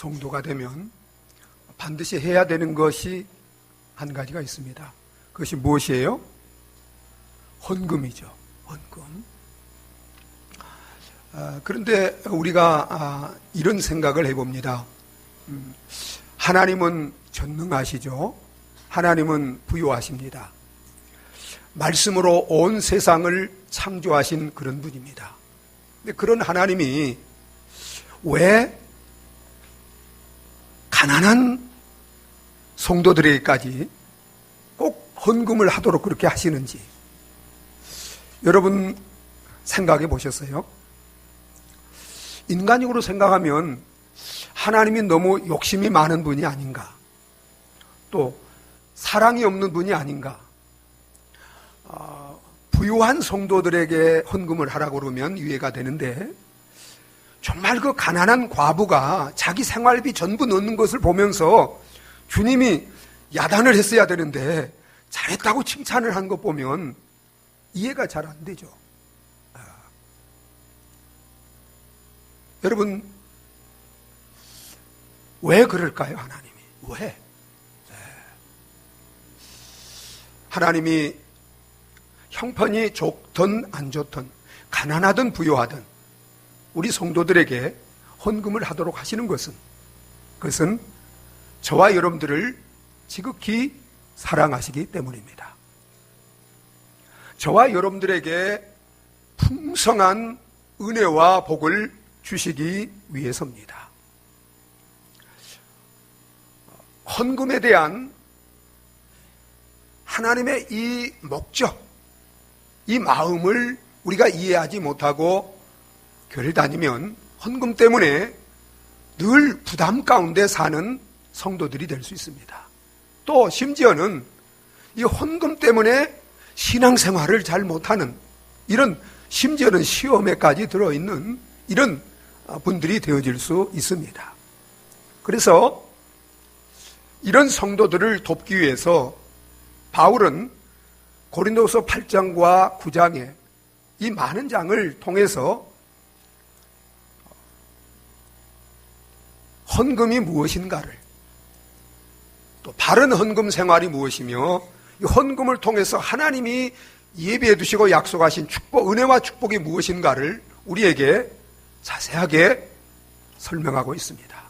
성도가 되면 반드시 해야 되는 것이 한 가지가 있습니다. 그것이 무엇이에요? 헌금이죠. 헌금. 그런데 우리가 이런 생각을 해봅니다. 하나님은 전능하시죠. 하나님은 부유하십니다. 말씀으로 온 세상을 창조하신 그런 분입니다. 근데 그런 하나님이 왜 가난한 성도들에게까지 꼭 헌금을 하도록 그렇게 하시는지 여러분 생각해 보셨어요? 인간적으로 생각하면 하나님이 너무 욕심이 많은 분이 아닌가, 또 사랑이 없는 분이 아닌가. 부유한 성도들에게 헌금을 하라고 그러면 이해가 되는데 정말 그 가난한 과부가 자기 생활비 전부 넣는 것을 보면서 주님이 야단을 했어야 되는데 잘했다고 칭찬을 한 것 보면 이해가 잘 안 되죠. 여러분, 왜 그럴까요, 하나님이? 왜? 하나님이 형편이 좋든 안 좋든 가난하든 부유하든 우리 성도들에게 헌금을 하도록 하시는 것은, 그것은 저와 여러분들을 지극히 사랑하시기 때문입니다. 저와 여러분들에게 풍성한 은혜와 복을 주시기 위해서입니다. 헌금에 대한 하나님의 이 목적, 이 마음을 우리가 이해하지 못하고 교회를 다니면 헌금 때문에 늘 부담 가운데 사는 성도들이 될 수 있습니다. 또 심지어는 이 헌금 때문에 신앙생활을 잘 못하는, 이런 심지어는 시험에까지 들어있는 이런 분들이 되어질 수 있습니다. 그래서 이런 성도들을 돕기 위해서 바울은 고린도서 8장과 9장에 이 많은 장을 통해서 헌금이 무엇인가를, 또 바른 헌금 생활이 무엇이며 이 헌금을 통해서 하나님이 예비해 두시고 약속하신 축복, 은혜와 축복이 무엇인가를 우리에게 자세하게 설명하고 있습니다.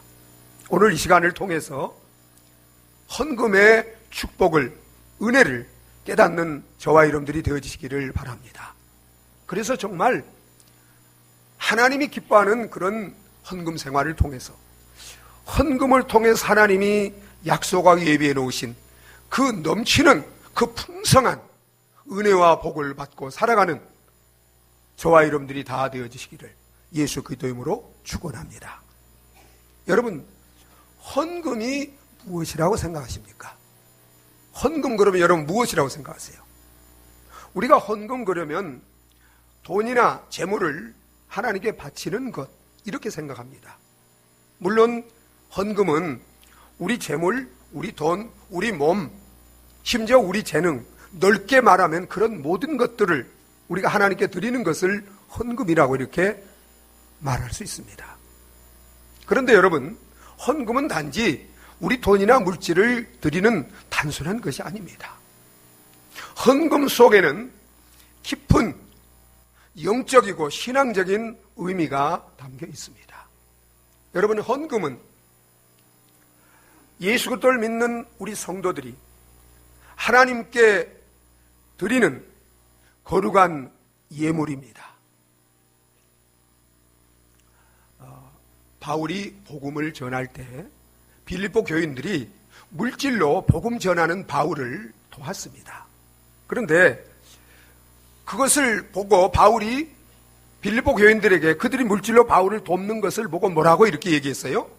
오늘 이 시간을 통해서 헌금의 축복을, 은혜를 깨닫는 저와 여러분들이 되어지시기를 바랍니다. 그래서 정말 하나님이 기뻐하는 그런 헌금 생활을 통해서, 헌금을 통해서 하나님이 약속하고 예비해 놓으신 그 넘치는 그 풍성한 은혜와 복을 받고 살아가는 저와 여러분들이 다 되어지시기를 예수 그리스도의 이름으로 축원합니다. 여러분, 헌금이 무엇이라고 생각하십니까? 헌금 그러면 여러분 무엇이라고 생각하세요? 우리가 헌금 그러면 돈이나 재물을 하나님께 바치는 것, 이렇게 생각합니다. 물론 헌금은 우리 재물, 우리 돈, 우리 몸, 심지어 우리 재능, 넓게 말하면 그런 모든 것들을 우리가 하나님께 드리는 것을 헌금이라고 이렇게 말할 수 있습니다. 그런데 여러분, 헌금은 단지 우리 돈이나 물질을 드리는 단순한 것이 아닙니다. 헌금 속에는 깊은 영적이고 신앙적인 의미가 담겨 있습니다. 여러분, 헌금은 예수 그리스도를 믿는 우리 성도들이 하나님께 드리는 거룩한 예물입니다. 바울이 복음을 전할 때 빌립보 교인들이 물질로 복음 전하는 바울을 도왔습니다. 그런데 그것을 보고 바울이 빌립보 교인들에게 그들이 물질로 바울을 돕는 것을 보고 뭐라고 이렇게 얘기했어요?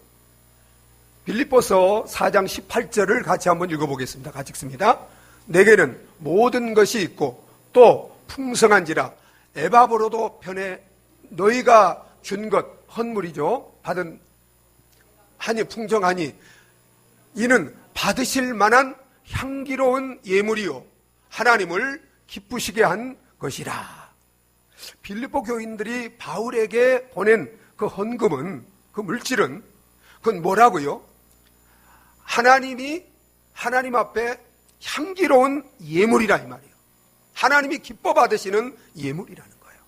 빌립보서 4장 18절을 같이 한번 읽어보겠습니다. 같이 읽습니다. 내게는 모든 것이 있고 또 풍성한지라 에바브로도 편해 너희가 준 것 헌물이죠. 받은 하니 풍성하니 이는 받으실 만한 향기로운 예물이요 하나님을 기쁘시게 한 것이라. 빌립보 교인들이 바울에게 보낸 그 헌금은, 그 물질은 그건 뭐라고요? 하나님 앞에 향기로운 예물이라 이 말이에요. 하나님이 기뻐 받으시는 예물이라는 거예요.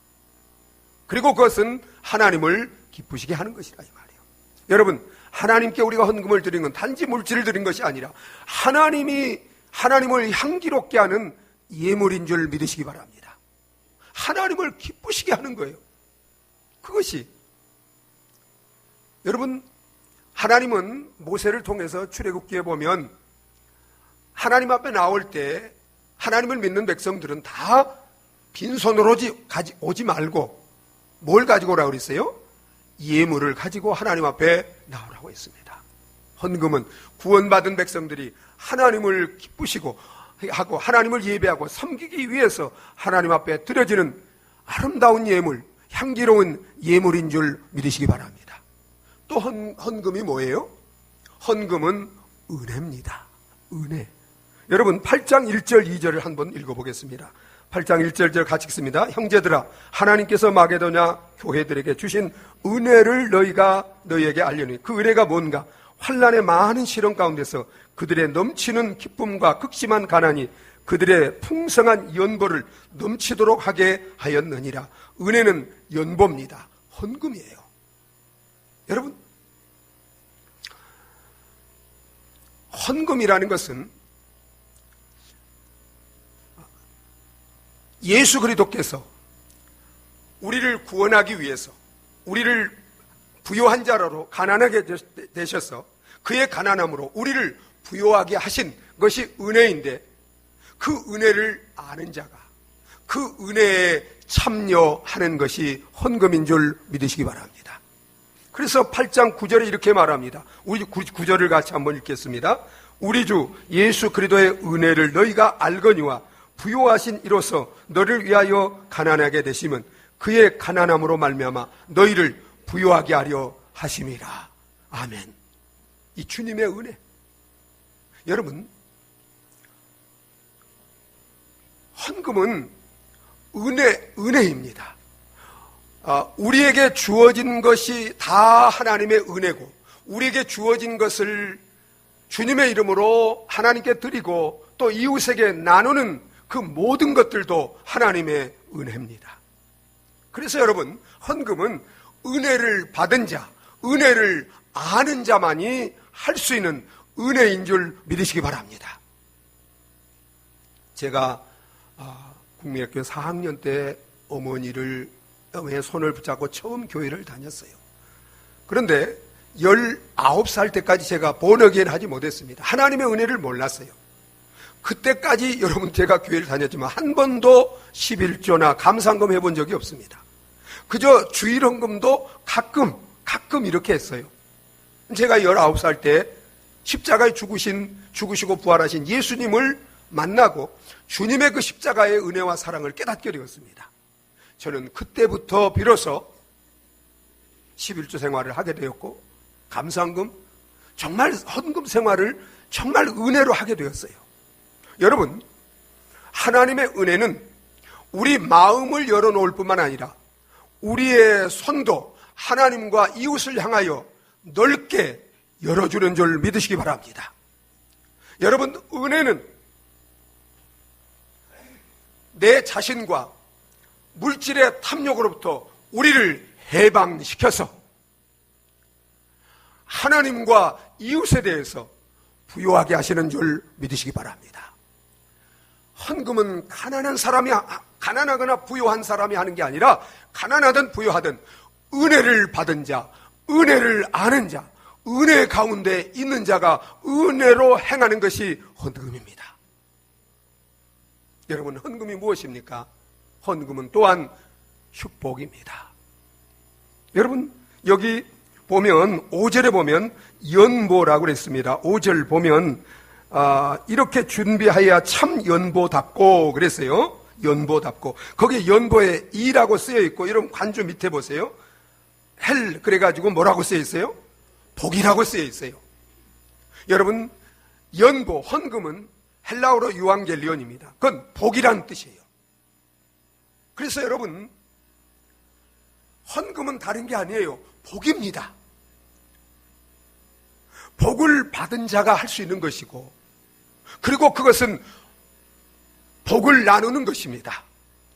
그리고 그것은 하나님을 기쁘시게 하는 것이라 이 말이에요. 여러분, 하나님께 우리가 헌금을 드린 건 단지 물질을 드린 것이 아니라 하나님을 향기롭게 하는 예물인 줄 믿으시기 바랍니다. 하나님을 기쁘시게 하는 거예요. 그것이 여러분, 하나님은 모세를 통해서 출애굽기에 보면 하나님 앞에 나올 때 하나님을 믿는 백성들은 다 빈손으로 오지 말고 뭘 가지고 오라고 그랬어요? 예물을 가지고 하나님 앞에 나오라고 했습니다. 헌금은 구원받은 백성들이 하나님을 기쁘시고 하고 하나님을 예배하고 섬기기 위해서 하나님 앞에 드려지는 아름다운 예물, 향기로운 예물인 줄 믿으시기 바랍니다. 또 헌금이 뭐예요? 헌금은 은혜입니다. 은혜. 여러분 8장 1절 2절을 한번 읽어보겠습니다. 8장 1절 같이 읽습니다. 형제들아, 하나님께서 마게도냐 교회들에게 주신 은혜를 너희에게 알려니 그 은혜가 뭔가? 환난의 많은 시련 가운데서 그들의 넘치는 기쁨과 극심한 가난이 그들의 풍성한 연보를 넘치도록 하게 하였느니라. 은혜는 연보입니다. 헌금이에요. 여러분, 헌금이라는 것은 예수 그리스도께서 우리를 구원하기 위해서 우리를 부요한 자로 가난하게 되셔서 그의 가난함으로 우리를 부요하게 하신 것이 은혜인데 그 은혜를 아는 자가 그 은혜에 참여하는 것이 헌금인 줄 믿으시기 바랍니다. 그래서 8장 9절에 이렇게 말합니다. 우리 9절을 같이 한번 읽겠습니다. 우리 주 예수 그리스도의 은혜를 너희가 알거니와 부요하신 이로써 너를 위하여 가난하게 되심은 그의 가난함으로 말미암아 너희를 부요하게 하려 하심이라. 아멘. 이 주님의 은혜. 여러분, 헌금은 은혜입니다. 우리에게 주어진 것이 다 하나님의 은혜고 우리에게 주어진 것을 주님의 이름으로 하나님께 드리고 또 이웃에게 나누는 그 모든 것들도 하나님의 은혜입니다. 그래서 여러분, 헌금은 은혜를 받은 자, 은혜를 아는 자만이 할 수 있는 은혜인 줄 믿으시기 바랍니다. 제가 국민학교 4학년 때 어머니의 손을 붙잡고 처음 교회를 다녔어요. 그런데 19살 때까지 제가 본어게인 하지 못했습니다. 하나님의 은혜를 몰랐어요. 그때까지 여러분 제가 교회를 다녔지만 한 번도 11조나 감사헌금 해본 적이 없습니다. 그저 주일헌금도 가끔 이렇게 했어요. 제가 19살 때 십자가에 죽으시고 부활하신 예수님을 만나고 주님의 그 십자가의 은혜와 사랑을 깨닫게 되었습니다. 저는 그때부터 비로소 11조 생활을 하게 되었고 감사헌금, 정말 헌금 생활을 정말 은혜로 하게 되었어요. 여러분, 하나님의 은혜는 우리 마음을 열어놓을 뿐만 아니라 우리의 손도 하나님과 이웃을 향하여 넓게 열어주는 줄 믿으시기 바랍니다. 여러분, 은혜는 내 자신과 물질의 탐욕으로부터 우리를 해방시켜서 하나님과 이웃에 대해서 부요하게 하시는 줄 믿으시기 바랍니다. 헌금은 가난하거나 부요한 사람이 하는 게 아니라 가난하든 부요하든 은혜를 받은 자, 은혜를 아는 자, 은혜 가운데 있는 자가 은혜로 행하는 것이 헌금입니다. 여러분, 헌금이 무엇입니까? 헌금은 또한 축복입니다. 여러분, 여기 보면 5절에 보면 연보라고 그랬습니다. 5절 보면 이렇게 준비하여 참 연보답고 그랬어요. 연보답고. 거기에 연보에 이라고 쓰여 있고, 여러분 관주 밑에 보세요. 헬 그래가지고 뭐라고 쓰여 있어요? 복이라고 쓰여 있어요. 여러분, 연보, 헌금은 헬라어로 유앙겔리온입니다. 그건 복이라는 뜻이에요. 그래서 여러분, 헌금은 다른 게 아니에요. 복입니다. 복을 받은 자가 할 수 있는 것이고, 그리고 그것은 복을 나누는 것입니다.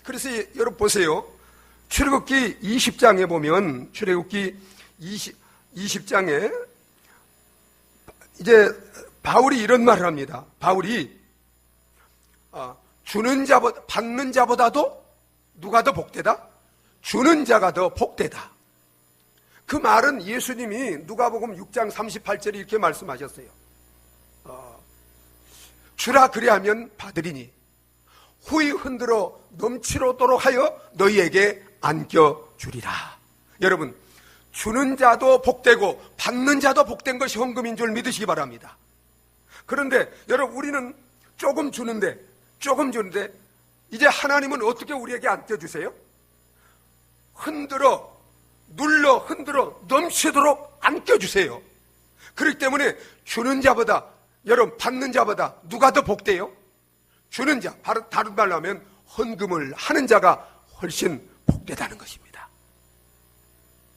그래서 여러분 보세요. 출애굽기 20장에 보면, 출애굽기 20장에 이제 바울이 이런 말을 합니다. 바울이 주는 자보다, 받는 자보다도 누가 더 복되다? 주는 자가 더 복되다. 그 말은 예수님이 누가복음 6장 38절에 이렇게 말씀하셨어요. 주라 그리하면 받으리니 후히 흔들어 넘치도록 하여 너희에게 안겨주리라. 여러분, 주는 자도 복되고 받는 자도 복된 것이 헌금인 줄 믿으시기 바랍니다. 그런데 여러분, 우리는 조금 주는데 이제 하나님은 어떻게 우리에게 안겨주세요? 흔들어 넘치도록 안겨주세요. 그렇기 때문에 주는 자보다, 여러분, 받는 자보다 누가 더 복돼요? 주는 자, 다른 말로 하면 헌금을 하는 자가 훨씬 복되다는 것입니다.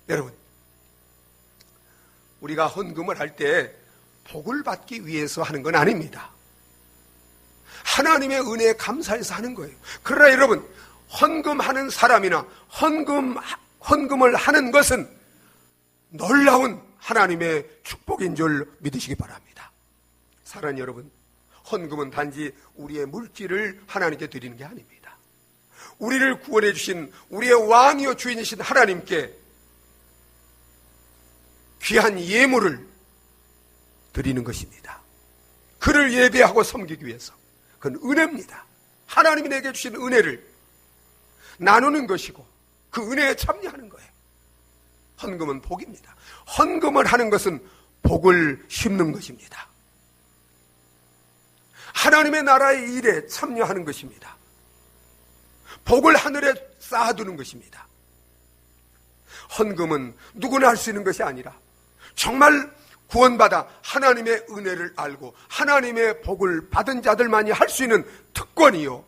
여러분, 우리가 헌금을 할 때 복을 받기 위해서 하는 건 아닙니다. 하나님의 은혜에 감사해서 하는 거예요. 그러나 여러분, 헌금하는 사람이나 헌금을 하는 것은 놀라운 하나님의 축복인 줄 믿으시기 바랍니다. 사랑하는 여러분, 헌금은 단지 우리의 물질을 하나님께 드리는 게 아닙니다. 우리를 구원해 주신 우리의 왕이요 주인이신 하나님께 귀한 예물을 드리는 것입니다. 그를 예배하고 섬기기 위해서. 그건 은혜입니다. 하나님이 내게 주신 은혜를 나누는 것이고 그 은혜에 참여하는 거예요. 헌금은 복입니다. 헌금을 하는 것은 복을 심는 것입니다. 하나님의 나라의 일에 참여하는 것입니다. 복을 하늘에 쌓아두는 것입니다. 헌금은 누구나 할 수 있는 것이 아니라 정말 구원받아 하나님의 은혜를 알고 하나님의 복을 받은 자들만이 할 수 있는 특권이요,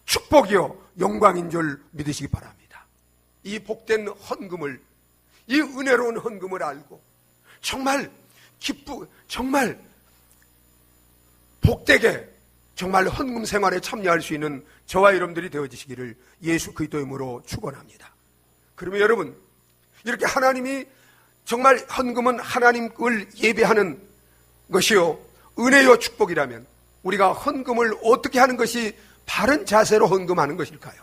축복이요, 영광인 줄 믿으시기 바랍니다. 이 복된 헌금을, 이 은혜로운 헌금을 알고 정말 정말 복되게 정말 헌금 생활에 참여할 수 있는 저와 여러분들이 되어지시기를 예수 그리스도의 이름으로 축원합니다. 그러면 여러분, 이렇게 하나님이 정말 헌금은 하나님을 예배하는 것이요 은혜요 축복이라면 우리가 헌금을 어떻게 하는 것이 바른 자세로 헌금하는 것일까요?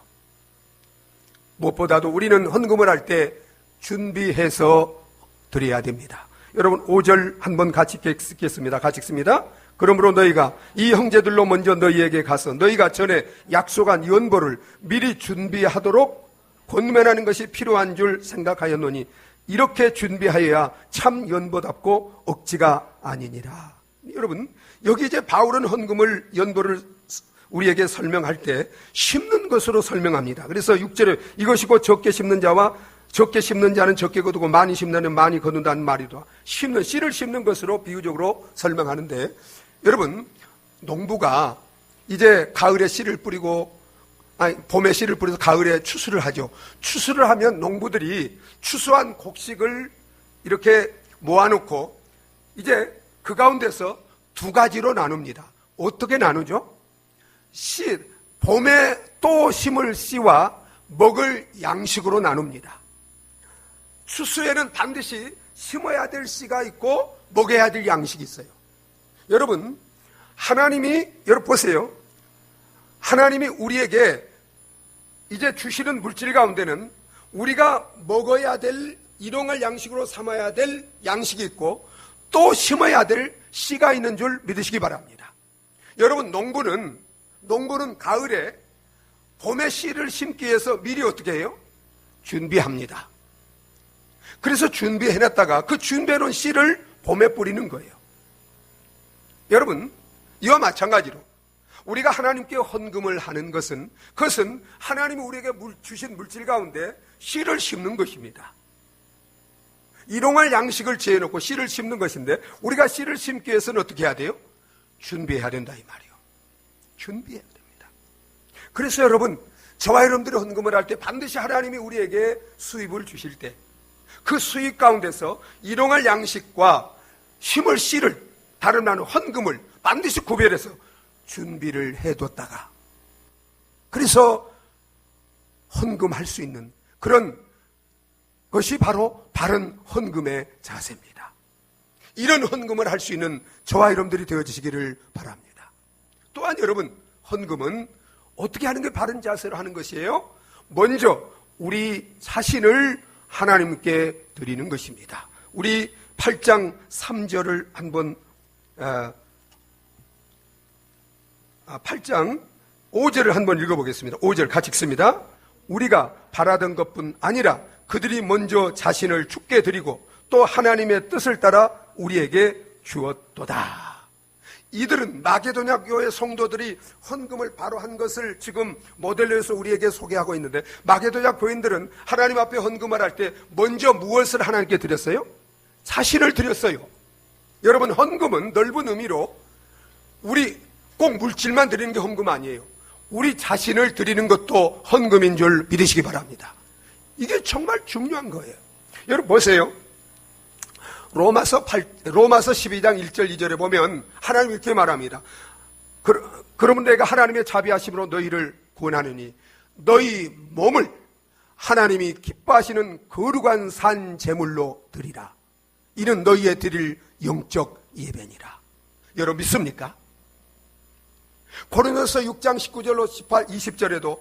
무엇보다도 우리는 헌금을 할 때 준비해서 드려야 됩니다. 여러분, 5절 한번 같이 읽겠습니다. 같이 읽습니다. 그러므로 너희가 이 형제들로 먼저 너희에게 가서 너희가 전에 약속한 연보를 미리 준비하도록 권면하는 것이 필요한 줄 생각하였노니 이렇게 준비하여야 참 연보답고 억지가 아니니라. 여러분, 여기 이제 바울은 헌금을, 연보를 우리에게 설명할 때 심는 것으로 설명합니다. 그래서 6절에 이것이 곧 적게 심는 자와 적게 심는 자는 적게 거두고 많이 심는 자는 많이 거둔다는 말이다. 심는, 씨를 심는 것으로 비유적으로 설명하는데, 여러분, 농부가 이제 가을에 씨를 뿌리고, 봄에 씨를 뿌려서 가을에 추수를 하죠. 추수를 하면 농부들이 추수한 곡식을 이렇게 모아놓고 이제 그 가운데서 두 가지로 나눕니다. 어떻게 나누죠? 씨, 봄에 또 심을 씨와 먹을 양식으로 나눕니다. 추수에는 반드시 심어야 될 씨가 있고 먹어야 될 양식이 있어요. 여러분, 여러분 보세요. 하나님이 우리에게 이제 주시는 물질 가운데는 우리가 먹어야 될, 일용할 양식으로 삼아야 될 양식이 있고 또 심어야 될 씨가 있는 줄 믿으시기 바랍니다. 여러분, 농부는 가을에 봄에 씨를 심기 위해서 미리 어떻게 해요? 준비합니다. 그래서 준비해놨다가 그 준비해놓은 씨를 봄에 뿌리는 거예요. 여러분, 이와 마찬가지로 우리가 하나님께 헌금을 하는 것은, 그것은 하나님이 우리에게 주신 물질 가운데 씨를 심는 것입니다. 일용할 양식을 재해놓고 씨를 심는 것인데, 우리가 씨를 심기 위해서는 어떻게 해야 돼요? 준비해야 된다, 이 말이에요. 준비해야 됩니다. 그래서 여러분, 저와 여러분들이 헌금을 할 때 반드시 하나님이 우리에게 수입을 주실 때 그 수입 가운데서 일용할 양식과 힘을 씨를 다른 말은 헌금을 반드시 구별해서 준비를 해뒀다가 그래서 헌금할 수 있는 그런 것이 바로 바른 헌금의 자세입니다. 이런 헌금을 할 수 있는 저와 여러분들이 되어주시기를 바랍니다. 또한 여러분, 헌금은 어떻게 하는 게 바른 자세로 하는 것이에요? 먼저 우리 자신을 하나님께 드리는 것입니다. 우리 8장 3절을 한번 8장 5절을 한번 읽어보겠습니다. 5절 같이 읽습니다. 우리가 바라던 것뿐 아니라 그들이 먼저 자신을 주께 드리고 또 하나님의 뜻을 따라 우리에게 주었도다. 이들은 마게도냐 교회 성도들이 헌금을 바로 한 것을 지금 모델로 해서 우리에게 소개하고 있는데, 마게도냐 교인들은 하나님 앞에 헌금을 할 때 먼저 무엇을 하나님께 드렸어요? 자신을 드렸어요. 여러분, 헌금은 넓은 의미로 우리 꼭 물질만 드리는 게 헌금 아니에요. 우리 자신을 드리는 것도 헌금인 줄 믿으시기 바랍니다. 이게 정말 중요한 거예요. 여러분 보세요. 로마서 12장 1절 2절에 보면 하나님 이렇게 말합니다. 그러면 내가 하나님의 자비하심으로 너희를 구원하느니 너희 몸을 하나님이 기뻐하시는 거룩한 산 제물로 드리라. 이는 너희의 드릴 영적 예배니라. 여러분 믿습니까? 고린도서 6장 19절로 18, 20절에도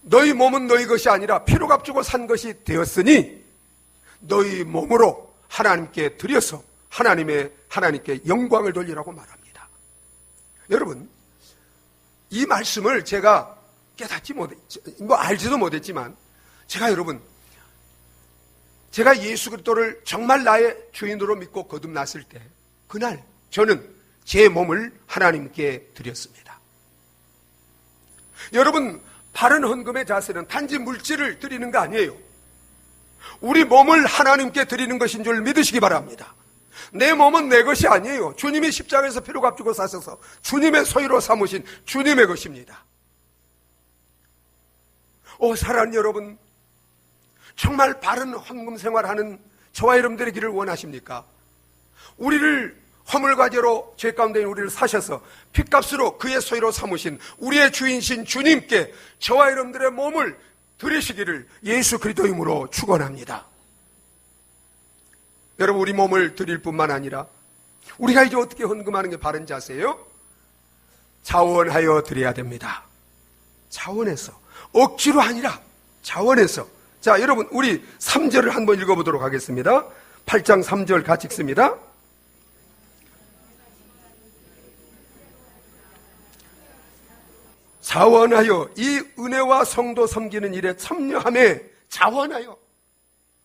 너희 몸은 너희 것이 아니라 피로 값주고 산 것이 되었으니 너희 몸으로 하나님께 드려서 하나님께 영광을 돌리라고 말합니다. 여러분, 이 말씀을 제가 깨닫지 알지도 못했지만 제가 예수 그리스도를 정말 나의 주인으로 믿고 거듭났을 때 그날 저는 제 몸을 하나님께 드렸습니다. 여러분, 바른 헌금의 자세는 단지 물질을 드리는 거 아니에요. 우리 몸을 하나님께 드리는 것인 줄 믿으시기 바랍니다. 내 몸은 내 것이 아니에요. 주님이 십자가에서 피로 값주고 사셔서 주님의 소유로 삼으신 주님의 것입니다. 사랑하는 여러분, 정말 바른 헌금 생활하는 저와 여러분들의 길을 원하십니까? 우리를 허물과 죄로 죄 가운데 있는 우리를 사셔서 핏값으로 그의 소유로 삼으신 우리의 주인신 주님께 저와 여러분들의 몸을 드리시기를 예수 그리스도 이름으로 축원합니다. 여러분, 우리 몸을 드릴 뿐만 아니라 우리가 이제 어떻게 헌금하는 게 바른 자세예요? 자원하여 드려야 됩니다. 자원해서, 억지로 아니라 자원해서. 자, 여러분, 우리 3절을 한번 읽어보도록 하겠습니다. 8장 3절 같이 읽습니다. 자원하여 이 은혜와 성도 섬기는 일에 참여하며, 자원하여,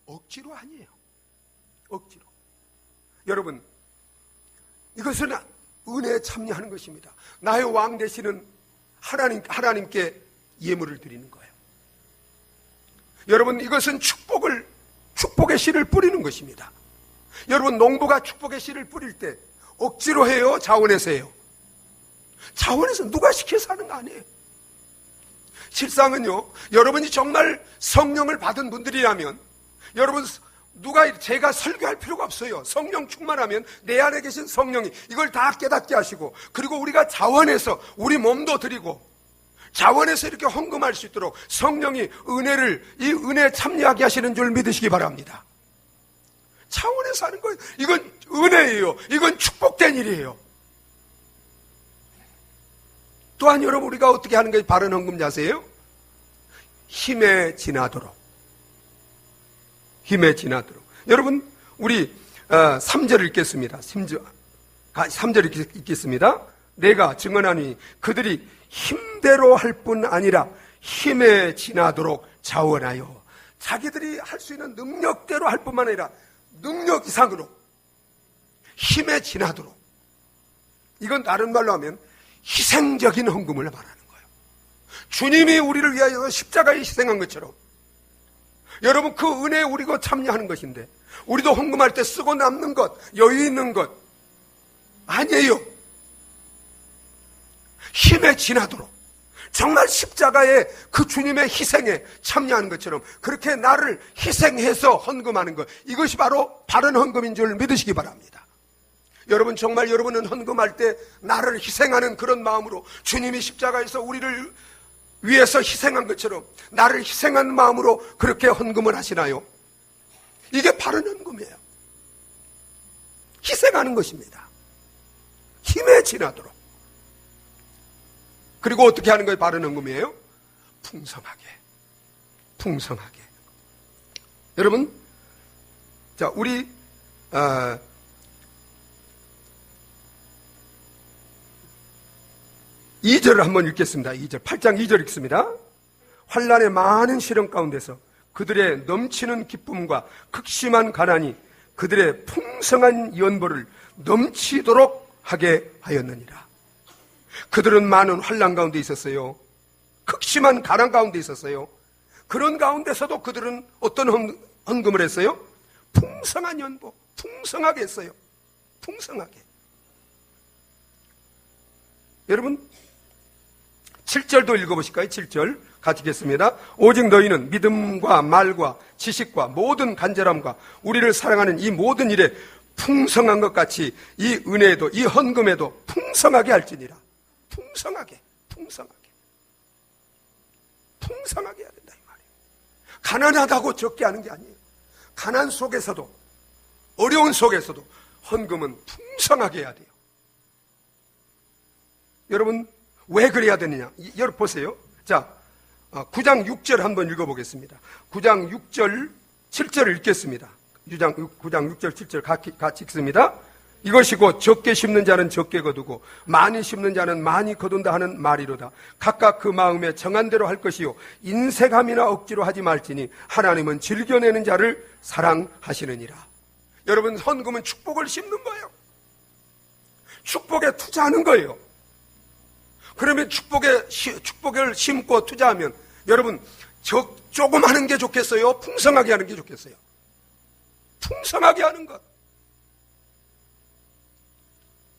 억지로 아니에요. 억지로. 여러분, 이것은 은혜에 참여하는 것입니다. 나의 왕 되시는 하나님께 예물을 드리는 거예요. 여러분, 이것은 축복의 씨를 뿌리는 것입니다. 여러분, 농부가 축복의 씨를 뿌릴 때 억지로 해요? 자원해서 해요? 자원해서 누가 시켜서 하는 거 아니에요. 실상은요, 여러분이 정말 성령을 받은 분들이라면, 여러분, 제가 설교할 필요가 없어요. 성령 충만하면 내 안에 계신 성령이 이걸 다 깨닫게 하시고, 그리고 우리가 자원해서 우리 몸도 드리고 자원해서 이렇게 헌금할 수 있도록 성령이 이 은혜에 참여하게 하시는 줄 믿으시기 바랍니다. 자원해서 하는 거예요. 이건 은혜예요. 이건 축복된 일이에요. 또한 여러분, 우리가 어떻게 하는 게 바른 헌금 자세예요? 힘에 지나도록. 힘에 지나도록. 여러분, 우리 3절 읽겠습니다. 3절 읽겠습니다. 내가 증언하니 그들이 힘대로 할 뿐 아니라 힘에 지나도록 자원하여, 자기들이 할 수 있는 능력대로 할 뿐만 아니라 능력 이상으로 힘에 지나도록. 이건 다른 말로 하면 희생적인 헌금을 말하는 거예요. 주님이 우리를 위하여 십자가에 희생한 것처럼, 여러분, 그 은혜에 우리가 참여하는 것인데, 우리도 헌금할 때 쓰고 남는 것, 여유 있는 것 아니에요. 힘에 지나도록. 정말 십자가의 그 주님의 희생에 참여하는 것처럼 그렇게 나를 희생해서 헌금하는 것, 이것이 바로 바른 헌금인 줄 믿으시기 바랍니다. 여러분, 정말 여러분은 헌금할 때 나를 희생하는 그런 마음으로 주님이 십자가에서 우리를 위해서 희생한 것처럼 나를 희생한 마음으로 그렇게 헌금을 하시나요? 이게 바른 헌금이에요. 희생하는 것입니다. 힘에 지나도록. 그리고 어떻게 하는 것이 바른 헌금이에요? 풍성하게. 풍성하게. 여러분, 자, 우리 2절을 한번 읽겠습니다. 2절, 8장 2절 읽습니다. 환난의 많은 시련 가운데서 그들의 넘치는 기쁨과 극심한 가난이 그들의 풍성한 연보를 넘치도록 하게 하였느니라. 그들은 많은 환난 가운데 있었어요. 극심한 가난 가운데 있었어요. 그런 가운데서도 그들은 어떤 헌금을 했어요? 풍성한 연보, 풍성하게 했어요. 풍성하게. 여러분, 7절도 읽어보실까요? 7절 같이 읽겠습니다. 오직 너희는 믿음과 말과 지식과 모든 간절함과 우리를 사랑하는 이 모든 일에 풍성한 것 같이 이 은혜에도, 이 헌금에도 풍성하게 할지니라. 풍성하게, 풍성하게. 풍성하게 해야 된다, 이 말이에요. 가난하다고 적게 하는 게 아니에요. 가난 속에서도, 어려운 속에서도 헌금은 풍성하게 해야 돼요. 여러분, 왜 그래야 되느냐? 여러분 보세요. 자, 9장 6절 한번 읽어보겠습니다. 9장 6절, 7절을 읽겠습니다. 9장 6절, 7절 같이 읽습니다. 이것이 곧 적게 심는 자는 적게 거두고 많이 심는 자는 많이 거둔다 하는 말이로다. 각각 그 마음에 정한 대로 할 것이요 인색함이나 억지로 하지 말지니 하나님은 즐겨내는 자를 사랑하시느니라. 여러분, 헌금은 축복을 심는 거예요. 축복에 투자하는 거예요. 그러면 축복을 심고 투자하면 여러분, 조금 하는 게 좋겠어요? 풍성하게 하는 게 좋겠어요? 풍성하게 하는 것.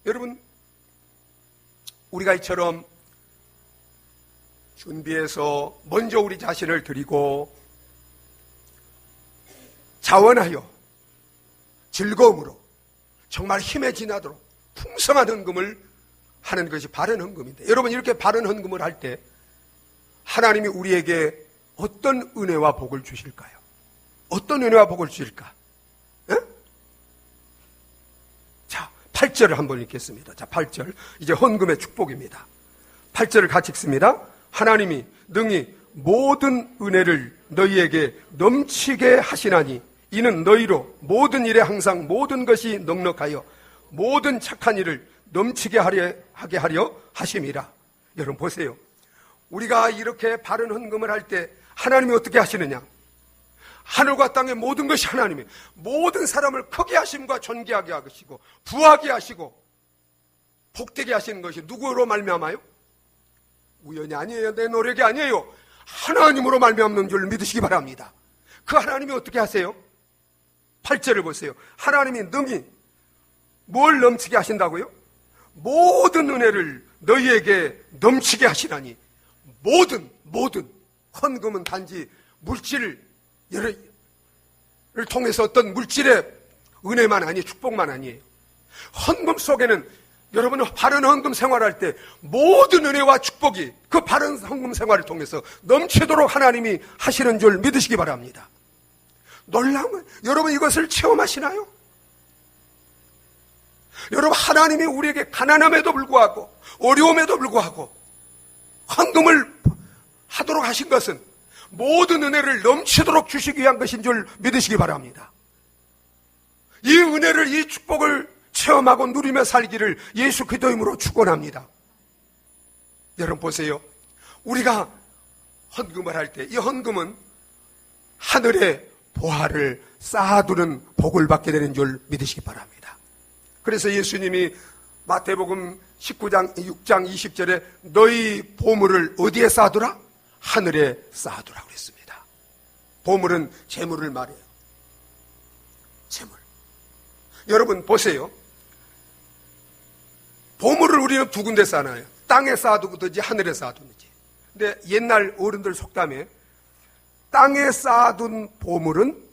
여러분, 우리가 이처럼 준비해서 먼저 우리 자신을 드리고 자원하여 즐거움으로 정말 힘에 지나도록 풍성한 헌금을 하는 것이 바른 헌금인데, 여러분, 이렇게 바른 헌금을 할 때 하나님이 우리에게 어떤 은혜와 복을 주실까요? 어떤 은혜와 복을 주실까? 에? 자, 8절을 한번 읽겠습니다. 자, 8절. 이제 헌금의 축복입니다. 8절을 같이 읽습니다. 하나님이 능히 모든 은혜를 너희에게 넘치게 하시나니 이는 너희로 모든 일에 항상 모든 것이 넉넉하여 모든 착한 일을 넘치게 하게 하려 하심이라. 여러분 보세요. 우리가 이렇게 바른 헌금을 할 때 하나님이 어떻게 하시느냐? 하늘과 땅의 모든 것이 하나님이 모든 사람을 크게 하심과 존귀하게 하시고 부하게 하시고 복되게 하시는 것이 누구로 말미암아요? 우연이 아니에요. 내 노력이 아니에요. 하나님으로 말미암는 줄 믿으시기 바랍니다. 그 하나님이 어떻게 하세요? 8절을 보세요. 하나님이 능히 뭘 넘치게 하신다고요? 모든 은혜를 너희에게 넘치게 하시라니. 모든 헌금은 단지 물질을 통해서 어떤 물질의 은혜만 아니에요. 축복만 아니에요. 헌금 속에는 여러분은 바른 헌금 생활할 때 모든 은혜와 축복이 그 바른 헌금 생활을 통해서 넘치도록 하나님이 하시는 줄 믿으시기 바랍니다. 놀라운, 여러분 이것을 체험하시나요? 여러분, 하나님이 우리에게 가난함에도 불구하고 어려움에도 불구하고 헌금을 하도록 하신 것은 모든 은혜를 넘치도록 주시기 위한 것인 줄 믿으시기 바랍니다. 이 은혜를, 이 축복을 체험하고 누리며 살기를 예수 그리스도 이름으로 축원합니다. 여러분 보세요. 우리가 헌금을 할 때 이 헌금은 하늘의 보화를 쌓아두는 복을 받게 되는 줄 믿으시기 바랍니다. 그래서 예수님이 마태복음 19장 6장 20절에 너희 보물을 어디에 쌓아두라? 하늘에 쌓아두라고 그랬습니다. 보물은 재물을 말해요. 재물. 여러분 보세요. 보물을 우리는 두 군데 쌓아놔요. 땅에 쌓아두든지 하늘에 쌓아두든지. 근데 옛날 어른들 속담에 땅에 쌓아둔 보물은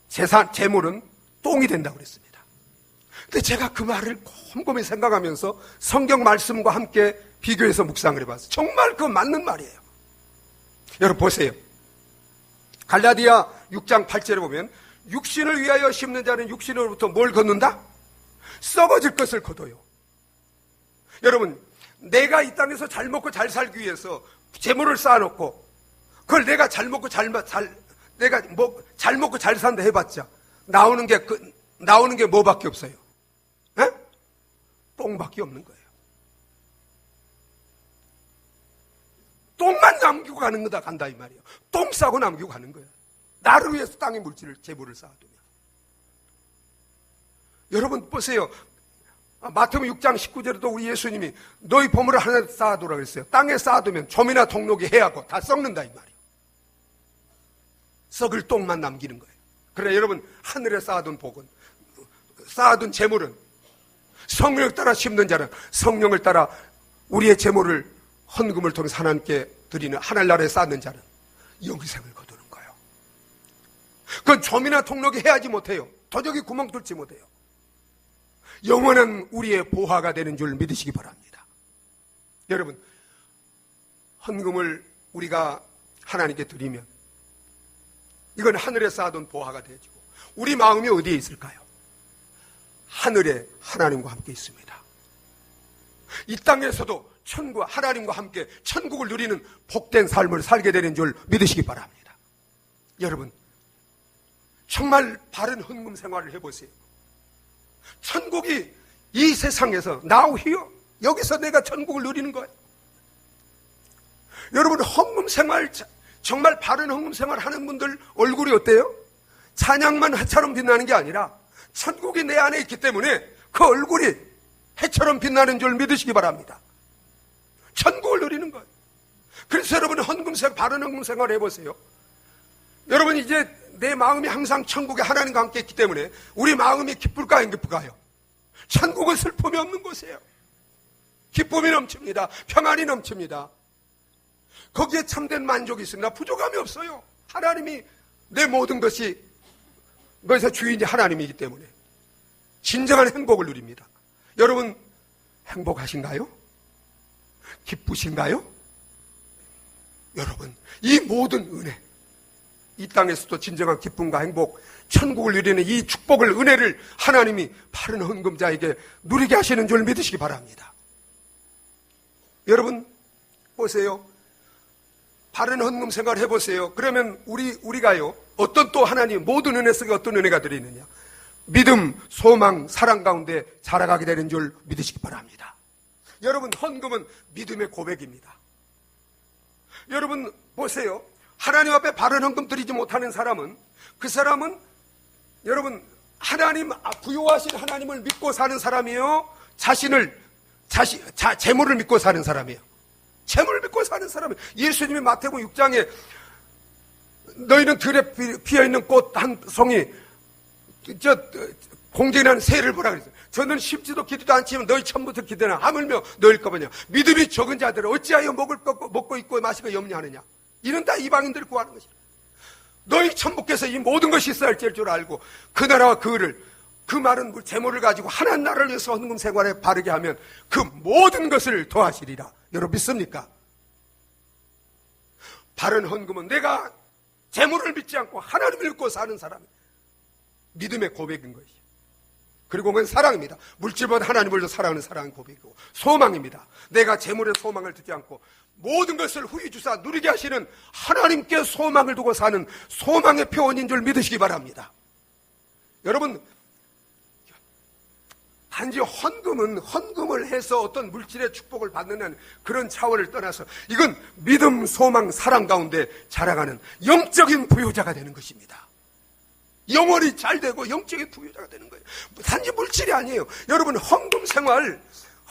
재물은 똥이 된다고 그랬습니다. 근데 제가 그 말을 곰곰이 생각하면서 성경 말씀과 함께 비교해서 묵상을 해봤어요. 정말 그 맞는 말이에요. 여러분 보세요. 갈라디아 6장 8절에 보면 육신을 위하여 심는 자는 육신으로부터 뭘 거둔다? 썩어질 것을 거둬요. 여러분, 내가 이 땅에서 잘 먹고 잘 살기 위해서 재물을 쌓아놓고 그걸 내가 잘 먹고 잘 산다 해봤자 나오는 게 뭐밖에 없어요? 에? 똥밖에 없는 거예요. 똥만 남기고 가는 거다 간다 이 말이에요. 똥 싸고 남기고 가는 거예요. 나를 위해서 땅의 재물을 쌓아두면. 여러분 보세요. 마태복음 6장 19절에도 우리 예수님이 너희 보물을 하늘에 쌓아두라 그랬어요. 땅에 쌓아두면 점이나 동록이 해하고 다 썩는다 이 말이에요. 썩을 똥만 남기는 거예요. 그래 여러분, 하늘에 쌓아둔 복은, 쌓아둔 재물은 성령을 따라 심는 자는 성령을 따라 우리의 재물을 헌금을 통해서 하나님께 드리는 하늘나라에 쌓는 자는 영생을 거두는 거예요. 그건 점이나 통록이 해하지 못해요. 도적이 구멍 뚫지 못해요. 영원한 우리의 보화가 되는 줄 믿으시기 바랍니다. 여러분, 헌금을 우리가 하나님께 드리면 이건 하늘에 쌓아둔 보화가 되어지고 우리 마음이 어디에 있을까요? 하늘에 하나님과 함께 있습니다. 이 땅에서도 천국, 하나님과 함께 천국을 누리는 복된 삶을 살게 되는 줄 믿으시기 바랍니다. 여러분, 정말 바른 헌금 생활을 해보세요. 천국이 이 세상에서 now here, 여기서 내가 천국을 누리는 거예요. 여러분, 헌금 생활, 정말 바른 헌금 생활 하는 분들 얼굴이 어때요? 찬양만 해처럼 빛나는 게 아니라 천국이 내 안에 있기 때문에 그 얼굴이 해처럼 빛나는 줄 믿으시기 바랍니다. 천국을 누리는 거예요. 그래서 여러분 바른 헌금 생활을 해보세요. 여러분 이제 내 마음이 항상 천국에 하나님과 함께 있기 때문에 우리 마음이 기쁠까요, 안 기쁠까요? 천국은 슬픔이 없는 곳이에요. 기쁨이 넘칩니다. 평안이 넘칩니다. 거기에 참된 만족이 있습니다. 부족함이 없어요. 하나님이 내 모든 것이 거기서 주인이 하나님이기 때문에 진정한 행복을 누립니다. 여러분 행복하신가요? 기쁘신가요? 여러분, 이 모든 은혜, 이 땅에서도 진정한 기쁨과 행복, 천국을 누리는 이 축복을, 은혜를 하나님이 바른 헌금자에게 누리게 하시는 줄 믿으시기 바랍니다. 여러분 보세요. 바른 헌금 생활 해보세요. 그러면 우리가요, 어떤 또 하나님 모든 은혜 속에 어떤 은혜가 들어있느냐? 믿음, 소망, 사랑 가운데 자라가게 되는 줄 믿으시기 바랍니다. 여러분, 헌금은 믿음의 고백입니다. 여러분 보세요. 하나님 앞에 바른 헌금 드리지 못하는 사람은, 그 사람은 여러분 하나님, 부요하신 하나님을 믿고 사는 사람이에요? 재물을 믿고 사는 사람이에요? 재물을 믿고 사는 사람이에요. 예수님이 마태복음 6장에 너희는 들에 피어있는 꽃 한 송이 공전한 새를 보라 그랬어요. 저는 심지도 기도도 않지만 너희 처음부터 기도나 하물며 너희일까 보냐. 믿음이 적은 자들은 어찌하여 먹고 있고 마시고 염려하느냐. 이는 다 이방인들을 구하는 것이다. 너희 천부께서 이 모든 것이 있어야 할 줄 알고 그 나라와 그 의를, 그 많은 재물을 가지고 하나님 나라를 위해서 헌금 생활에 바르게 하면 그 모든 것을 더하시리라. 여러분 믿습니까? 바른 헌금은 내가 재물을 믿지 않고 하나님을 믿고 사는 사람이 믿음의 고백인 것이죠. 그리고 그건 사랑입니다. 물질보다 하나님을 더 사랑하는 사랑의 고백이고, 소망입니다. 내가 재물의 소망을 두지 않고 모든 것을 후히 주사 누리게 하시는 하나님께 소망을 두고 사는 소망의 표현인 줄 믿으시기 바랍니다. 여러분, 단지 헌금을 해서 어떤 물질의 축복을 받는 그런 차원을 떠나서 이건 믿음, 소망, 사랑 가운데 자라가는 영적인 부유자가 되는 것입니다. 영혼이 잘 되고 영적인 부유자가 되는 거예요. 단지 물질이 아니에요. 여러분, 헌금 생활,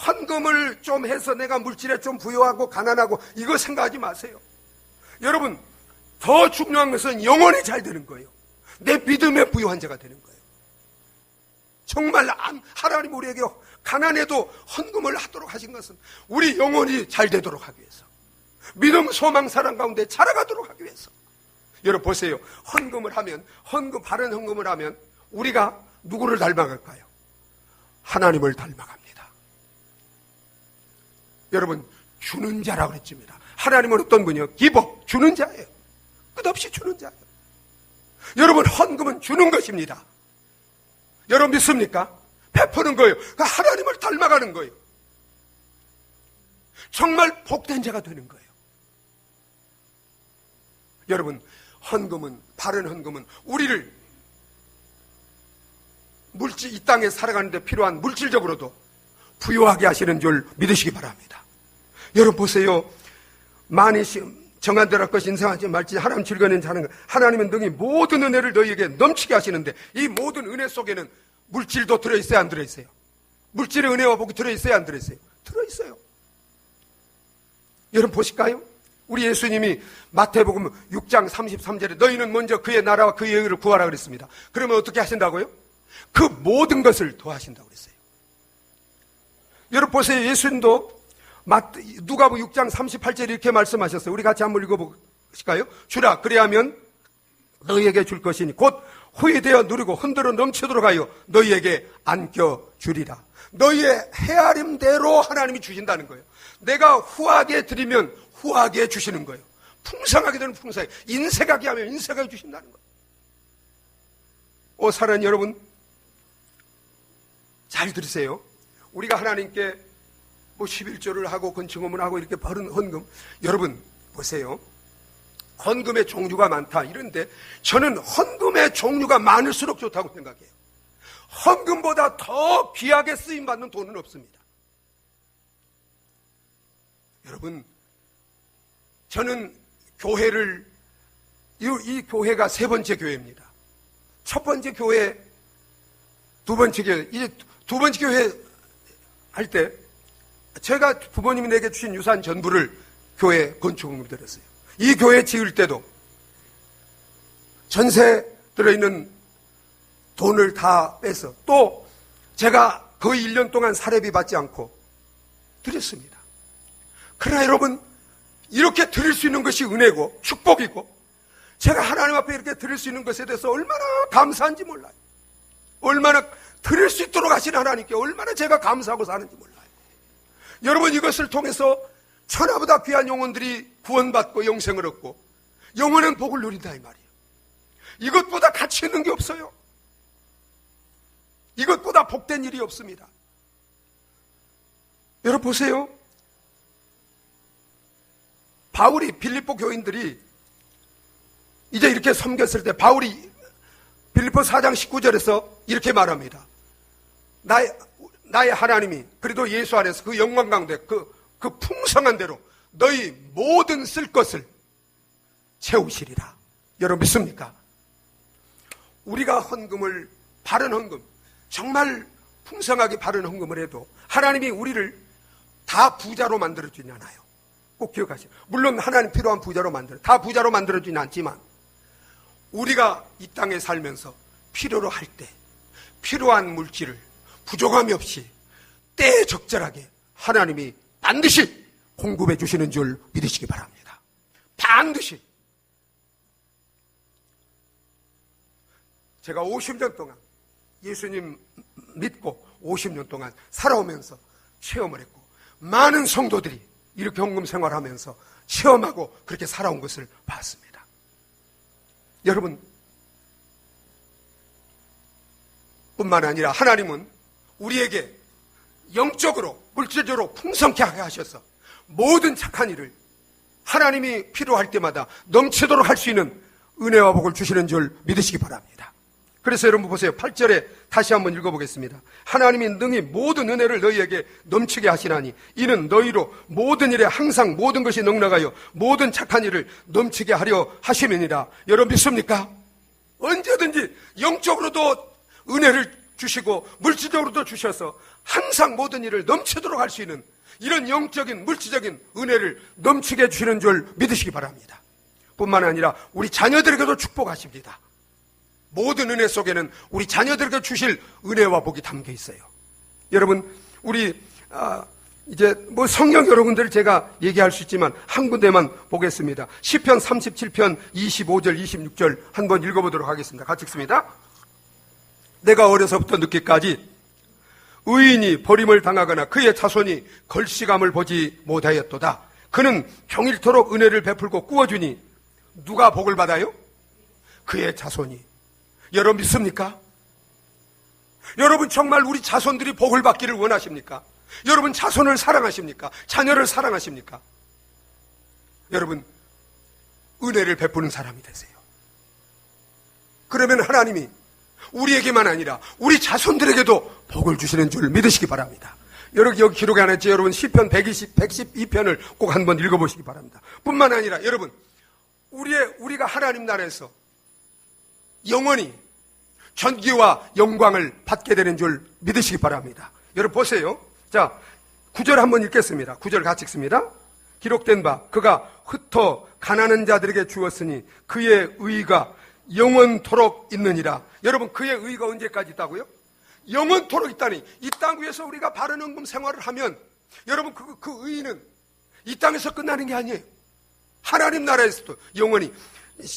헌금을 좀 해서 내가 물질에 좀 부유하고 가난하고 이거 생각하지 마세요. 여러분, 더 중요한 것은 영혼이 잘 되는 거예요. 내 믿음에 부유한 자가 되는 거예요. 정말 하나님 우리에게 가난해도 헌금을 하도록 하신 것은 우리 영혼이 잘 되도록 하기 위해서, 믿음, 소망, 사랑 가운데 자라가도록 하기 위해서. 여러분 보세요. 헌금을 하면, 바른 헌금을 하면 우리가 누구를 닮아갈까요? 하나님을 닮아갑니다. 여러분, 주는 자라고 그랬습니다. 하나님은 어떤 분이요? 기버, 주는 자예요. 끝없이 주는 자예요. 여러분, 헌금은 주는 것입니다. 여러분 믿습니까? 베푸는 거예요. 그러니까 하나님을 닮아가는 거예요. 정말 복된 자가 되는 거예요. 여러분, 헌금은, 바른 헌금은 우리를 이 땅에 살아가는데 필요한 물질적으로도 부유하게 하시는 줄 믿으시기 바랍니다. 여러분 보세요. 만이 정한대로 할 것이 인생하지 말지 하나님 즐거는 자는 것. 하나님은 능히 모든 은혜를 너희에게 넘치게 하시는데 이 모든 은혜 속에는 물질도 들어있어요, 안 들어있어요? 물질의 은혜와 복이 들어있어요, 안 들어있어요? 들어있어요. 여러분 보실까요? 우리 예수님이 마태복음 6장 33절에 너희는 먼저 그의 나라와 그의 의를 구하라 그랬습니다. 그러면 어떻게 하신다고요? 그 모든 것을 더하신다고 그랬어요. 여러분 보세요. 예수님도 누가복음 6장 38절에 이렇게 말씀하셨어요. 우리 같이 한번 읽어보실까요? 주라 그리하면 너희에게 줄 것이니 곧 후회되어 누리고 흔들어 넘치도록 하여 너희에게 안겨주리라. 너희의 헤아림대로 하나님이 주신다는 거예요. 내가 후하게 드리면 후하게 주시는 거예요. 풍성하게 되는 풍성하게, 인색하게 하면 인색하게 주신다는 거예요. 사랑하는 여러분, 잘 들으세요. 우리가 하나님께 11조를 하고 건축금을 하고 이렇게 바른 헌금, 여러분 보세요. 헌금의 종류가 많다 이런데 저는 헌금의 종류가 많을수록 좋다고 생각해요. 헌금보다 더 귀하게 쓰임받는 돈은 없습니다. 여러분, 저는 교회를, 이 교회가 세 번째 교회입니다. 첫 번째 교회, 두 번째 교회, 이제 두 번째 교회 할 때 제가 부모님이 내게 주신 유산 전부를 교회 건축금을 드렸어요. 이 교회 지을 때도 전세 들어있는 돈을 다 빼서 또 제가 거의 1년 동안 사례비 받지 않고 드렸습니다. 그러나 여러분, 이렇게 드릴 수 있는 것이 은혜고 축복이고 제가 하나님 앞에 이렇게 드릴 수 있는 것에 대해서 얼마나 감사한지 몰라요. 얼마나 드릴 수 있도록 하신 하나님께 얼마나 제가 감사하고 사는지 몰라요. 여러분, 이것을 통해서 천하보다 귀한 영혼들이 구원받고 영생을 얻고 영원한 복을 누린다 이 말이에요. 이것보다 가치 있는 게 없어요. 이것보다 복된 일이 없습니다. 여러분 보세요. 바울이 빌립보 교인들이 이제 이렇게 섬겼을 때 바울이 빌립보 4장 19절에서 이렇게 말합니다. 나의 하나님이 그래도 예수 안에서 그 영광 가운데 그 풍성한 대로 너희 모든 쓸 것을 채우시리라. 여러분 믿습니까? 우리가 헌금을, 바른 헌금, 정말 풍성하게 바른 헌금을 해도 하나님이 우리를 다 부자로 만들어주지 않아요. 꼭 기억하세요. 물론 하나님 필요한 부자로 다 부자로 만들어주지는 않지만 우리가 이 땅에 살면서 필요로 할 때 필요한 물질을 부족함이 없이 때에 적절하게 하나님이 반드시 공급해 주시는 줄 믿으시기 바랍니다. 반드시. 제가 50년 동안 예수님 믿고 50년 동안 살아오면서 체험을 했고 많은 성도들이 이렇게 헌금 생활하면서 체험하고 그렇게 살아온 것을 봤습니다. 여러분, 뿐만 아니라 하나님은 우리에게 영적으로 물질적으로 풍성케 하게 하셔서 모든 착한 일을 하나님이 필요할 때마다 넘치도록 할 수 있는 은혜와 복을 주시는 줄 믿으시기 바랍니다. 그래서 여러분 보세요. 8절에 다시 한번 읽어보겠습니다. 하나님이 능히 모든 은혜를 너희에게 넘치게 하시나니 이는 너희로 모든 일에 항상 모든 것이 넉넉하여 모든 착한 일을 넘치게 하려 하심이니라. 여러분 믿습니까? 언제든지 영적으로도 은혜를 주시고 물질적으로도 주셔서 항상 모든 일을 넘치도록 할 수 있는 이런 영적인 물질적인 은혜를 넘치게 해주시는 줄 믿으시기 바랍니다. 뿐만 아니라 우리 자녀들에게도 축복하십니다. 모든 은혜 속에는 우리 자녀들에게 주실 은혜와 복이 담겨 있어요. 여러분, 우리 이제 뭐 성경 여러 군데를 제가 얘기할 수 있지만 한 군데만 보겠습니다. 시편 37편 25절 26절 한번 읽어보도록 하겠습니다. 같이 읽습니다. 내가 어려서부터 늦게까지 의인이 버림을 당하거나 그의 자손이 걸시감을 보지 못하였도다. 그는 평일토록 은혜를 베풀고 꾸어주니 누가 복을 받아요? 그의 자손이. 여러분 믿습니까? 여러분 정말 우리 자손들이 복을 받기를 원하십니까? 여러분 자손을 사랑하십니까? 자녀를 사랑하십니까? 여러분 은혜를 베푸는 사람이 되세요. 그러면 하나님이 우리에게만 아니라 우리 자손들에게도 복을 주시는 줄 믿으시기 바랍니다. 여기 기록에 하나 있죠. 여러분 시편 112편을 꼭 한번 읽어보시기 바랍니다. 뿐만 아니라 여러분 우리가 하나님 나라에서 영원히 전기와 영광을 받게 되는 줄 믿으시기 바랍니다. 여러분 보세요. 자, 9절 한번 읽겠습니다. 9절 같이 읽습니다. 기록된 바 그가 흩어 가난한 자들에게 주었으니 그의 의가 영원토록 있느니라. 여러분 그의 의가 언제까지 있다고요? 영원토록 있다니. 이 땅 위에서 우리가 바른 헌금 생활을 하면 여러분 그 의는 이 땅에서 끝나는 게 아니에요. 하나님 나라에서도 영원히.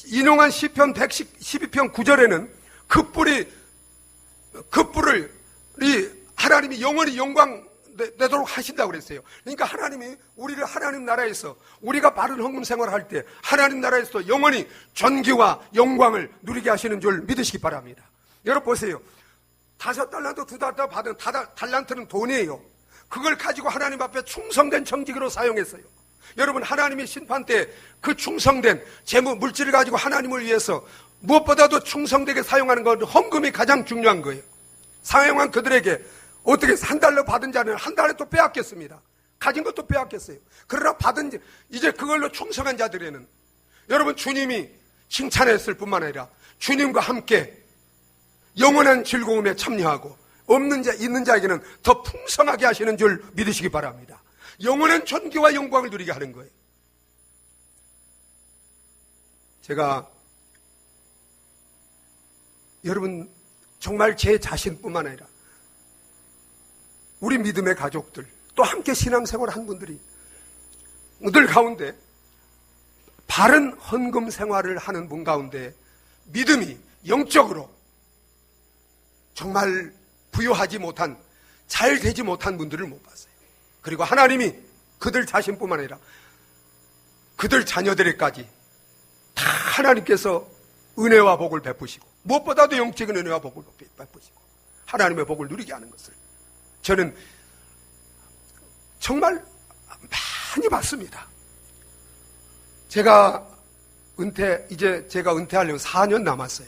인용한 시편 112편 9절에는 그 뿔을 하나님이 영원히 영광 내도록 하신다고 그랬어요. 그러니까 하나님이 우리를 하나님 나라에서 우리가 바른 헌금 생활을 할 때 하나님 나라에서도 영원히 존귀와 영광을 누리게 하시는 줄 믿으시기 바랍니다. 여러분 보세요. 5달란트 2달란트 받은 달란트는 돈이에요. 그걸 가지고 하나님 앞에 충성된 정직으로 사용했어요. 여러분 하나님의 심판 때 그 충성된 재무 물질을 가지고 하나님을 위해서 무엇보다도 충성되게 사용하는 건 헌금이 가장 중요한 거예요. 사용한 그들에게 어떻게 $1 받은 자는 $1 또 빼앗겼습니다. 가진 것도 빼앗겼어요. 그러나 이제 그걸로 충성한 자들에는 여러분 주님이 칭찬했을 뿐만 아니라 주님과 함께 영원한 즐거움에 참여하고 있는 자에게는 더 풍성하게 하시는 줄 믿으시기 바랍니다. 영원한 존귀와 영광을 누리게 하는 거예요. 제가 여러분 정말 제 자신뿐만 아니라 우리 믿음의 가족들 또 함께 신앙생활을 한 분들이 늘 가운데 바른 헌금 생활을 하는 분 가운데 믿음이 영적으로 정말 부유하지 못한 잘 되지 못한 분들을 못 봤어요. 그리고 하나님이 그들 자신뿐만 아니라 그들 자녀들에게까지 다 하나님께서 은혜와 복을 베푸시고 무엇보다도 영적인 은혜와 복을 베푸시고 하나님의 복을 누리게 하는 것을 저는 정말 많이 봤습니다. 제가 은퇴하려면 4년 남았어요.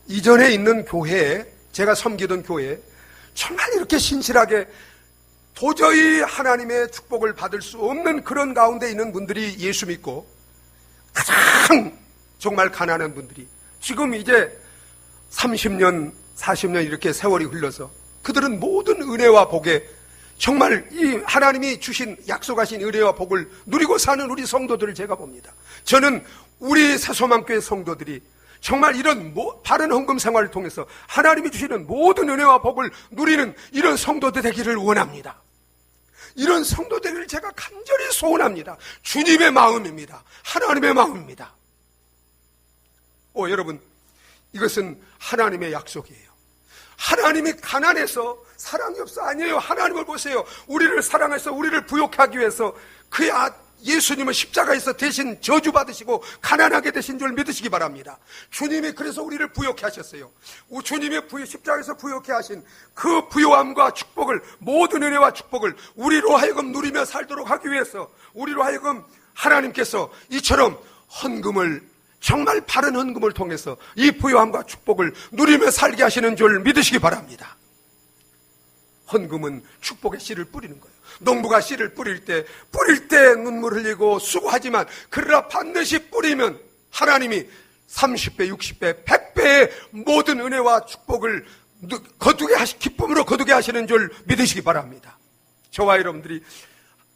이전에 있는 교회에, 제가 섬기던 교회에 정말 이렇게 신실하게 도저히 하나님의 축복을 받을 수 없는 그런 가운데 있는 분들이 예수 믿고 가장 정말 가난한 분들이 지금 이제 30년, 40년 이렇게 세월이 흘러서 그들은 모든 은혜와 복에 정말 이 하나님이 주신 약속하신 은혜와 복을 누리고 사는 우리 성도들을 제가 봅니다. 저는 우리 새소망교회 성도들이 정말 이런 바른 헌금 생활을 통해서 하나님이 주시는 모든 은혜와 복을 누리는 이런 성도들 되기를 원합니다. 이런 성도들을 제가 간절히 소원합니다. 주님의 마음입니다. 하나님의 마음입니다. 여러분, 이것은 하나님의 약속이에요. 하나님이 가난해서 사랑이 없어 아니에요. 하나님을 보세요. 우리를 사랑해서 우리를 부욕하게 하기 위해서 그의 예수님은 십자가에서 대신 저주받으시고 가난하게 되신 줄 믿으시기 바랍니다. 주님이 그래서 우리를 부욕해 하셨어요. 주님의 십자가에서 부욕해 하신 그 부요함과 축복을, 모든 은혜와 축복을 우리로 하여금 누리며 살도록 하기 위해서 우리로 하여금 하나님께서 이처럼 헌금을, 정말 바른 헌금을 통해서 이 부요함과 축복을 누리며 살게 하시는 줄 믿으시기 바랍니다. 헌금은 축복의 씨를 뿌리는 거예요. 농부가 씨를 뿌릴 때 눈물 흘리고 수고하지만 그러나 반드시 뿌리면 하나님이 30배, 60배, 100배의 모든 은혜와 축복을 기쁨으로 거두게 하시는 줄 믿으시기 바랍니다. 저와 여러분들이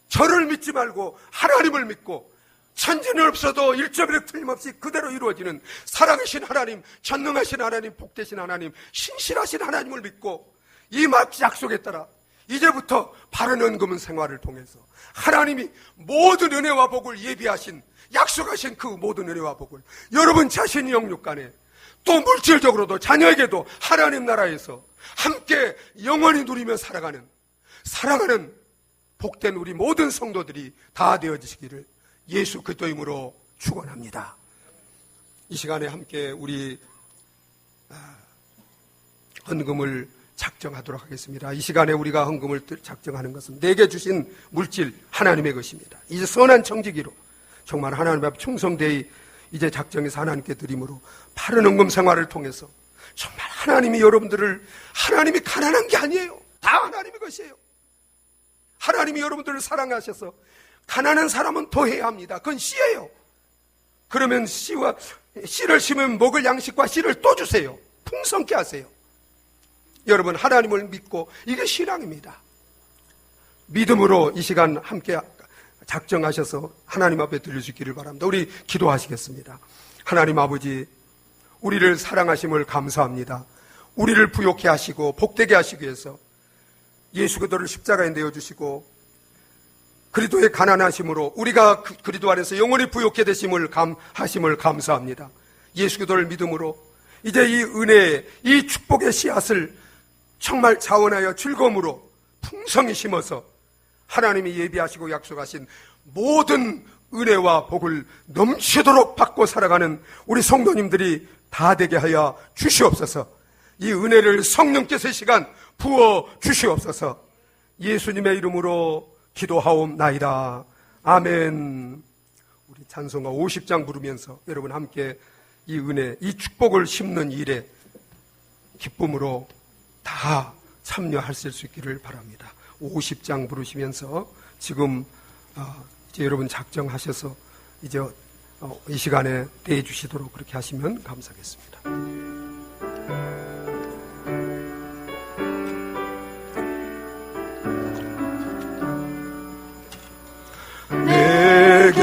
저를 믿지 말고 하나님을 믿고 천지는 없어도 1.1 틀림없이 그대로 이루어지는 살아계신 하나님, 전능하신 하나님, 복되신 하나님, 신실하신 하나님을 믿고 이 약속에 따라 이제부터 바른 헌금 생활을 통해서 하나님이 모든 은혜와 복을 예비하신, 약속하신 그 모든 은혜와 복을 여러분 자신이 영육간에, 또 물질적으로도 자녀에게도 하나님 나라에서 함께 영원히 누리며 살아가는 복된 우리 모든 성도들이 다 되어지시기를 예수 그리스도의 이름으로 축원합니다. 이 시간에 함께 우리 헌금을 작정하도록 하겠습니다. 이 시간에 우리가 헌금을 작정하는 것은 내게 주신 물질 하나님의 것입니다. 이제 선한 청지기로 정말 하나님 앞에 충성되이 이제 작정해서 하나님께 드림으로 바른 헌금 생활을 통해서 정말 하나님이 여러분들을, 하나님이 가난한 게 아니에요. 다 하나님의 것이에요. 하나님이 여러분들을 사랑하셔서 가난한 사람은 더 해야 합니다. 그건 씨예요. 그러면 씨를 심으면 먹을 양식과 씨를 또 주세요. 풍성케 하세요. 여러분 하나님을 믿고, 이게 신앙입니다. 믿음으로 이 시간 함께 작정하셔서 하나님 앞에 드려주기를 바랍니다. 우리 기도하시겠습니다. 하나님 아버지, 우리를 사랑하심을 감사합니다. 우리를 부욕케 하시고 복되게 하시기 위해서 예수 그리스도를 십자가에 내어주시고 그리스도의 가난하심으로 우리가 그리스도 안에서 영원히 부욕케 되심을 감사합니다. 예수 그리스도를 믿음으로 이제 이 은혜의, 이 축복의 씨앗을 정말 자원하여 즐거움으로 풍성히 심어서 하나님이 예비하시고 약속하신 모든 은혜와 복을 넘치도록 받고 살아가는 우리 성도님들이 다 되게 하여 주시옵소서. 이 은혜를 성령께서 이 시간 부어 주시옵소서. 예수님의 이름으로 기도하옵나이다. 아멘. 우리 찬송가 50장 부르면서 여러분 함께 이 은혜, 이 축복을 심는 일에 기쁨으로 다 참여하실 수 있기를 바랍니다. 50장 부르시면서 지금 이제 여러분 작정하셔서 이제 이 시간에 대해 주시도록 그렇게 하시면 감사하겠습니다. 내게